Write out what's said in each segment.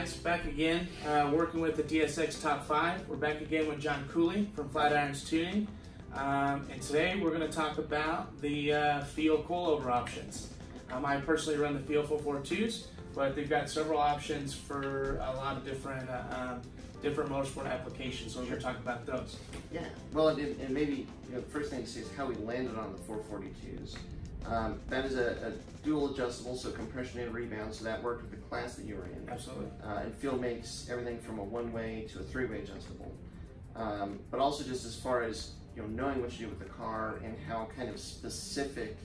guys, back again, working with the DSX Top 5. We're back again with John Cooley from Flatirons Tuning. And today we're going to talk about the FEAL coilover options. I personally run the FEAL 442s, but they've got several options for a lot of different motorsport applications, so we're going to talk about those. Yeah, well, and maybe the first thing to see is how we landed on the 442s. That is a dual adjustable, so compression and rebound, so that worked with the class that you were in. Absolutely. And FEAL makes everything from a one-way to a three-way adjustable. But also just as far as knowing what you do with the car and how kind of specific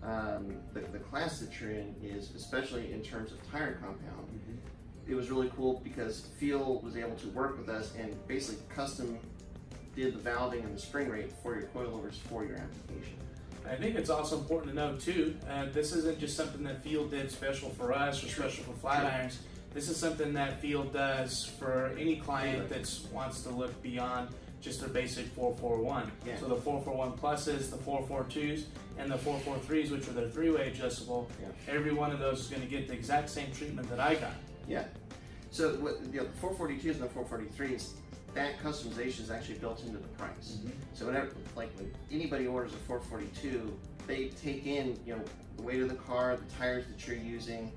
the class that you're in is, especially in terms of tire compound. It was really cool because FEAL was able to work with us and basically custom did the valving and the spring rate for your coilovers for your application. I think it's also important to know too, this isn't just something that FEAL did special for us or special for Flatirons. This is something that FEAL does for any client that wants to look beyond just their basic 441. Yeah. So the 441 pluses, the 442s, and the 443s, which are their three-way adjustable, every one of those is going to get the exact same treatment that I got. Yeah. So the 442s and the 443s, that customization is actually built into the price. So whenever, like when anybody orders a 442, they take in the weight of the car, the tires that you're using,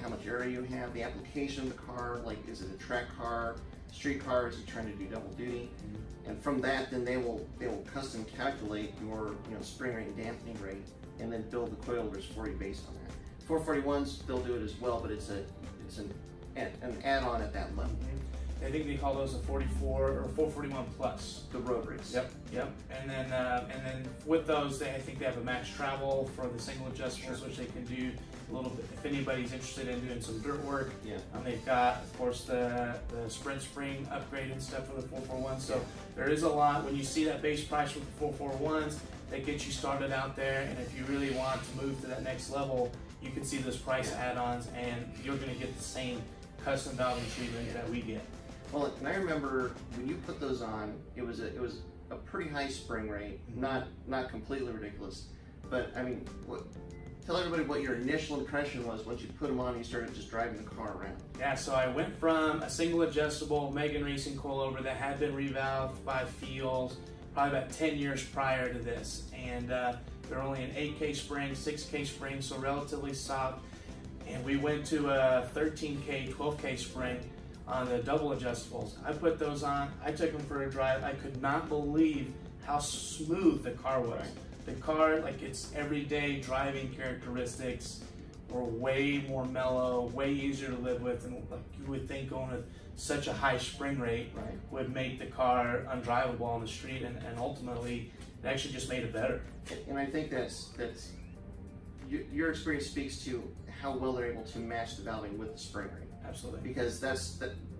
how much area you have, the application of the car, like is it a track car, street car, is it trying to do double duty, and from that then they will custom calculate your spring rate and dampening rate, and then build the coilovers for you based on that. 441s, they'll do it as well, but it's an add-on at that level. I think they call those a 44 or 441 plus. The road race. Yep. And then with those, I think they have a max travel for the single adjustables, which they can do a little bit if anybody's interested in doing some dirt work. They've got, of course, the sprint spring upgrade and stuff for the 441. So there is a lot. When you see that base price for the 441s, that gets you started out there. And if you really want to move to that next level, you can see those price add-ons, and you're going to get the same custom valving treatment that we get. Well, and I remember when you put those on, it was a pretty high spring rate, not completely ridiculous, but I mean, tell everybody what your initial impression was once you put them on and you started just driving the car around. Yeah, so I went from a single adjustable Megan Racing coilover that had been revalved by FEAL probably about 10 years prior to this, and they're only an 8K spring, 6K spring, so relatively soft, and we went to a 13K, 12K spring on the double adjustables. I put those on, I took them for a drive. I could not believe how smooth the car was. The car, like its everyday driving characteristics were way more mellow, way easier to live with, and like you would think going with such a high spring rate would make the car undrivable on the street, and ultimately it actually just made it better. And I think that's your experience speaks to how well they're able to match the valving with the spring rate. Absolutely. Because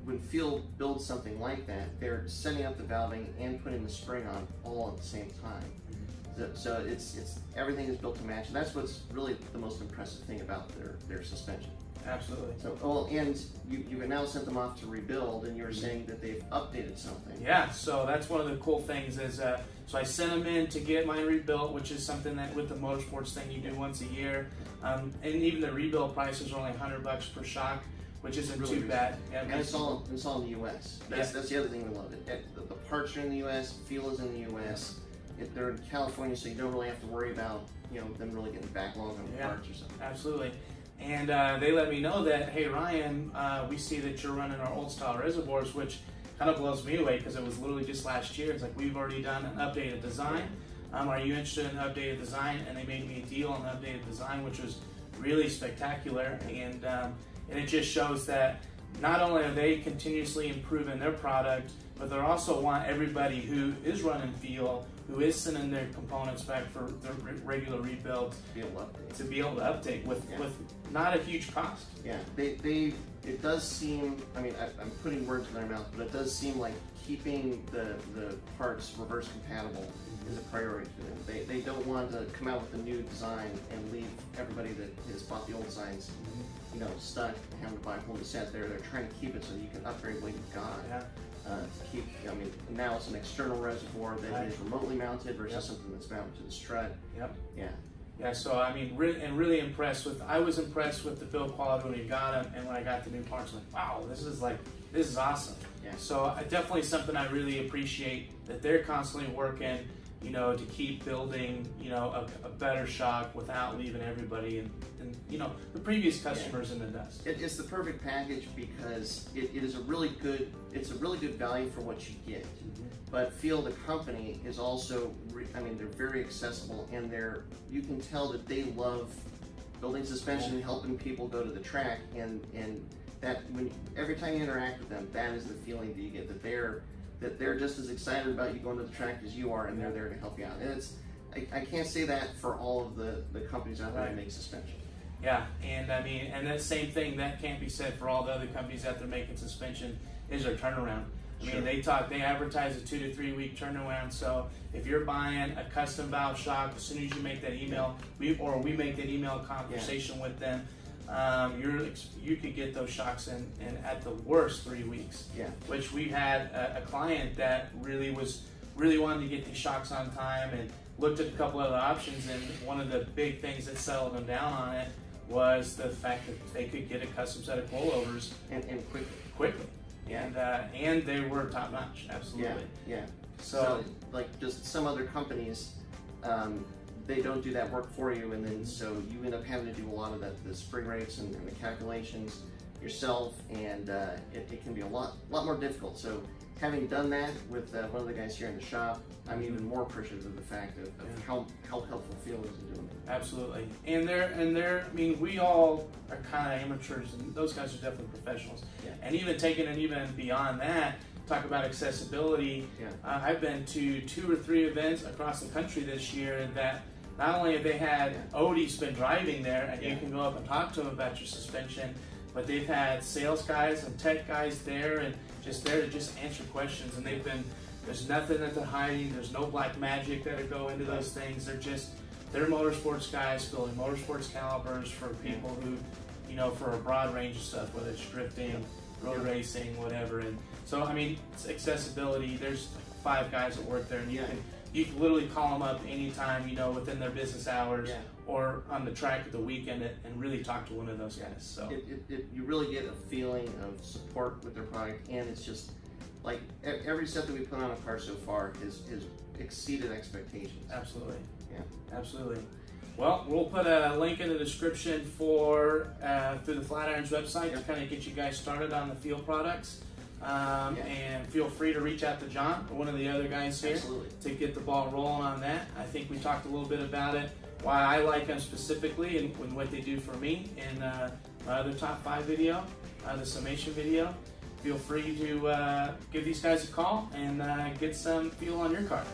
when FEAL builds something like that, they're setting up the valving and putting the spring on all at the same time. So it's everything is built to match, and that's what's really the most impressive thing about their suspension. Absolutely. So, and you have now sent them off to rebuild, and you were saying that they've updated something. Yeah, so that's one of the cool things is, so I sent them in to get mine rebuilt, which is something that with the motorsports thing you do once a year, and even the rebuild prices are only $100 per shock, which isn't really too bad. And it's all in the U.S. That's the other thing we love. The parts are in the U.S., FEAL is in the U.S. They're in California, so you don't really have to worry about them really getting backlogged on parts or something. Absolutely. And they let me know that, hey Ryan, we see that you're running our old style reservoirs, which kind of blows me away because it was literally just last year. It's like, we've already done an updated design. Are you interested in an updated design? And they made me a deal on the updated design, which was really spectacular. And it just shows that not only are they continuously improving their product, but they also want everybody who is running FEAL, who is sending their components back for their regular rebuilds, to be able to update with not a huge cost. Yeah, it does seem, I mean, I'm putting words in their mouth, but it does seem like keeping the parts reverse compatible is a priority for them. They don't want to come out with a new design and leave everybody that has bought the old designs stuck and having to buy a whole new set. They're trying to keep it so you can upgrade what you've got. I mean, now it's an external reservoir that is remotely mounted versus something that's mounted to the strut. Yeah. Yeah, so I mean, really impressed with. I was impressed with the build quality when we got them, and when I got the new parts, I'm like, wow, this is awesome. Yeah. So definitely something I really appreciate, that they're constantly working, you know, to keep building, you know, a better shock without leaving everybody and you know, the previous customers in the dust. It's the perfect package because it is a really good. It's a really good value for what you get. Mm-hmm. But FEAL, the company, is also, I mean, they're very accessible, and you can tell that they love building suspension and helping people go to the track, and that every time you interact with them, that is the feeling that you get, that they're just as excited about you going to the track as you are, and they're there to help you out. And I can't say that for all of the companies out there that make suspension. Yeah, and I mean, and that same thing that can't be said for all the other companies out there making suspension is their turnaround. I mean, they advertise a 2 to 3 week turnaround. So if you're buying a custom valve shock, as soon as you make that email, we make that email conversation with them, you could get those shocks in at the worst 3 weeks. Yeah. Which we had a client that really wanted to get these shocks on time and looked at a couple other options, and one of the big things that settled them down on it was the fact that they could get a custom set of coilovers and quickly. Yeah. And they were top notch, absolutely. Yeah. So like just some other companies, they don't do that work for you, and then so you end up having to do a lot of the spring rates and the calculations yourself, and it can be a lot more difficult. So having done that with one of the guys here in the shop, I'm even more appreciative of the fact of how helpful FEAL is in doing it. Absolutely, and they're. I mean, we all are kind of amateurs, and those guys are definitely professionals. Yeah. And even taking it even beyond that, talk about accessibility. Yeah. I've been to 2 or 3 events across the country this year that not only have they had Odie's been driving there, and you can go up and talk to them about your suspension, but they've had sales guys and tech guys there, and just there to just answer questions. And they've been. There's nothing that they're hiding. There's no black magic that go into those things. They're motorsports guys building motorsports calipers for people who, you know, for a broad range of stuff, whether it's drifting, road racing, whatever. And so, I mean, it's accessibility. There's 5 guys that work there, and you can literally call them up anytime, you know, within their business hours or on the track at the weekend, and really talk to one of those guys. So you really get a feeling of support with their product, and it's just. Like every set that we put on a car so far has exceeded expectations. Absolutely. Yeah. Absolutely. Well, we'll put a link in the description for through the Flatirons website to kind of get you guys started on the FEAL products. And feel free to reach out to John or one of the other guys here to get the ball rolling on that. I think we talked a little bit about it, why I like them specifically, and what they do for me in my other top 5 video, the summation video. Feel free to give these guys a call and get some FEAL on your car.